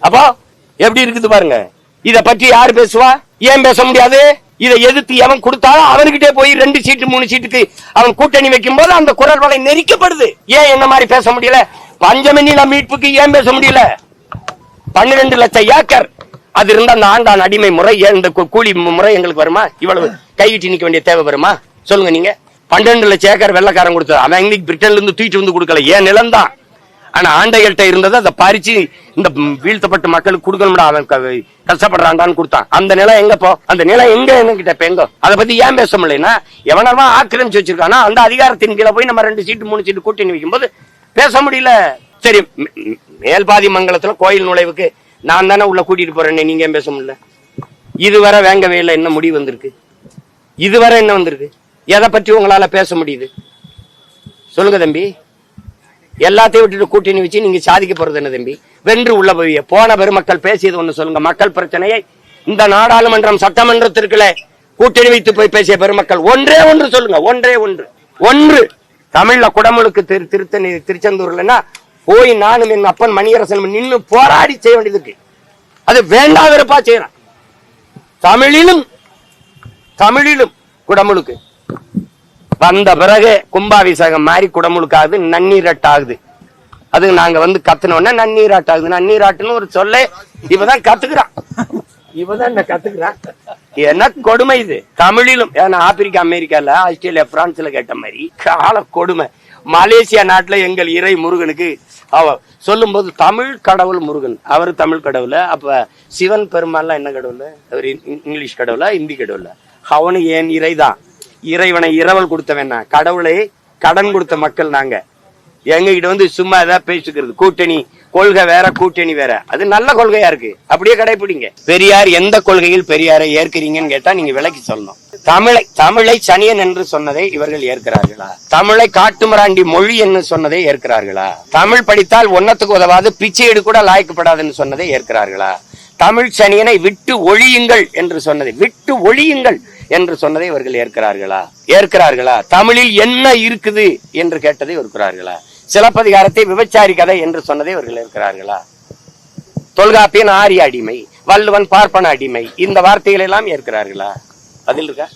அப்போ எப்படி இருக்குது பாருங்க. இத பற்றி யாரு பேசுவா? ஏன் பேச முடியாது? இதை எதிர்த்து எவன் கொடுத்தாலும் அவன்கிட்டே போய் 2 சீட்டு 3 சீட்டுக்கு அவன் கூட்டணி வைக்கும் போது அந்த குரல் வலை நெரிக்கப்படுது. ஏன் என்ன மாதிரி பேச முடியல? பஞ்சமணில மீட்புக்கு ஏன் பேச முடியல? 12 லட்சம் ஏக்கர் அது இருந்தா அந்த ஆண்டான் அடிமை முறை, இந்த கூலி முறை எங்களுக்கு வருமா? இவ்வளவு கையிட்டு நிக்க வேண்டிய தேவை வருமா? சொல்லுங்க நீங்க. 12 லட்சம் ஏக்கர் வெள்ளக்காரன் கொடுத்தது. அவன் எங்களுக்கு பிரிட்டன்ல இருந்து தூக்கிட்டு வந்து கொடுக்கல, ஏன் நிலம் தான். ஆனா ஆண்டைகள்கிட்ட இருந்ததை அதை பறிச்சு இந்த வீழ்த்தப்பட்ட மக்களுக்கு கொடுக்கணும்டா, அவன் கஷ்டப்படுறான்டான்னு கொடுத்தான். அந்த நிலம் எங்க போ? அந்த நிலம் எங்க என்கிட்ட எங்க? அதை பத்தி ஏன் பேச முடியலன்னா, எவனமா ஆக்கிரமிச்சு வச்சிருக்கானா அந்த அதிகாரத்தின் கீழே போய் நம்ம 2 சீட்டு 3 சீட்டு கூட்டணி வைக்கும் போது பேச முடியல. சரி, மேல்பாதி மங்கலத்துல கோயில் நுழைவுக்கு நான் தானே உள்ள கூட்டிட்டு போறேன்னு நீங்க ஏன் பேச முடியல? இதுவரை வேங்கவே இல்லை, என்ன முடிவு வந்திருக்கு? இதுவரை என்ன வந்திருக்கு? எதை பற்றி உங்களால பேச முடியுது? சொல்லுங்க தம்பி. எல்லாத்தையும் விட்டுட்டு கூட்டணி வச்சு நீங்க சாதிக்க போறது என்ன தம்பி? வென்று உள்ள போய் போன பெருமக்கள் பேசியது ஒண்ணு சொல்லுங்க. மக்கள் பிரச்சனையை இந்த நாடாளுமன்றம் சட்டமன்றத்திற்குள்ள கூட்டணி வைத்து போய் பேசிய பெருமக்கள் ஒன்றே ஒன்று சொல்லுங்க. ஒன்று தமிழ்ல குடமுழுக்கு திருச்செந்தூர்லன்னா போய் நானும் என் அப்பன் மணியரசன் நின்று போராடி செய்ய வேண்டியதுக்கு அது வேண்டாவிருப்பா செய்யறான். தமிழிலும் குடமுழுக்கு வந்த பிறகு கும்பாபிஷேகம் மாதிரி குடமுழுக்காகுது, நன்னீராட்டாகுது. அது நாங்க கத்துனோன்னா நன்னீராட்டாகுது. நன்னீராட்டுன்னு ஒரு சொல்ல இவதான் கத்துக்கிறான். என்ன கொடுமை இது தமிழிலும். ஏன்னா ஆப்பிரிக்கா, அமெரிக்கால, ஆஸ்திரேலியா, பிரான்ஸ்ல கேட்ட மாதிரி கால கொடுமை. மலேசியா நாட்டுல எங்கள் இறை முருகனுக்கு சொல்லும் போது தமிழ் கடவுள் முருகன், அவரு தமிழ் கடவுள். அப்ப சிவன் பெருமாள்லாம் என்ன கடவுள்? அவர் இங்கிலீஷ் கடவுளா இந்தி கடவுளா? அவனு ஏன் இறைதான். இறைவனை இரவல் கொடுத்தவன், கடவுளை கடன் கொடுத்த மக்கள் நாங்க. எங்ககிட்ட சும்மா ஏதாவது பேசிக்கிறது. கூட்டணி கொள்கை வேற, கூட்டணி வேற. அது நல்ல கொள்கையா இருக்கு, அப்படியே கடைபிடிங்க. பெரியார் எந்த கொள்கையில் பெரியாரை ஏற்கிறீங்கன்னு கேட்டா நீங்க விளக்கி சொல்லணும். தமிழை சனியன் என்று சொன்னதை இவர்கள் ஏற்கிறார்களா? தமிழை காட்டுமிராண்டி மொழி என்று சொன்னதை ஏற்கிறார்களா? தமிழ் படித்தால் ஒன்னத்துக்கு உதவாது, பிச்சை எடு கூட லாய்க்கப்படாதுன்னு சொன்னதை ஏற்கிறார்களா? தமிழ் சனியனை விட்டு ஒழியுங்கள் என்று சொன்னதை இவர்கள் ஏற்கிறார்களா? தமிழில் என்ன இருக்குது என்று கேட்டதை ஏற்கிறார்களா? சிலப்பதிகாரத்தை விபச்சாரி கதை என்று சொன்னதை இவர்கள் ஏற்கிறார்களா? தொல்காப்பியன் ஆரிய அடிமை, வள்ளுவன் பார்ப்பன அடிமை, இந்த வார்த்தைகளை எல்லாம் ஏற்கிறார்களா? பதில் இருக்கா?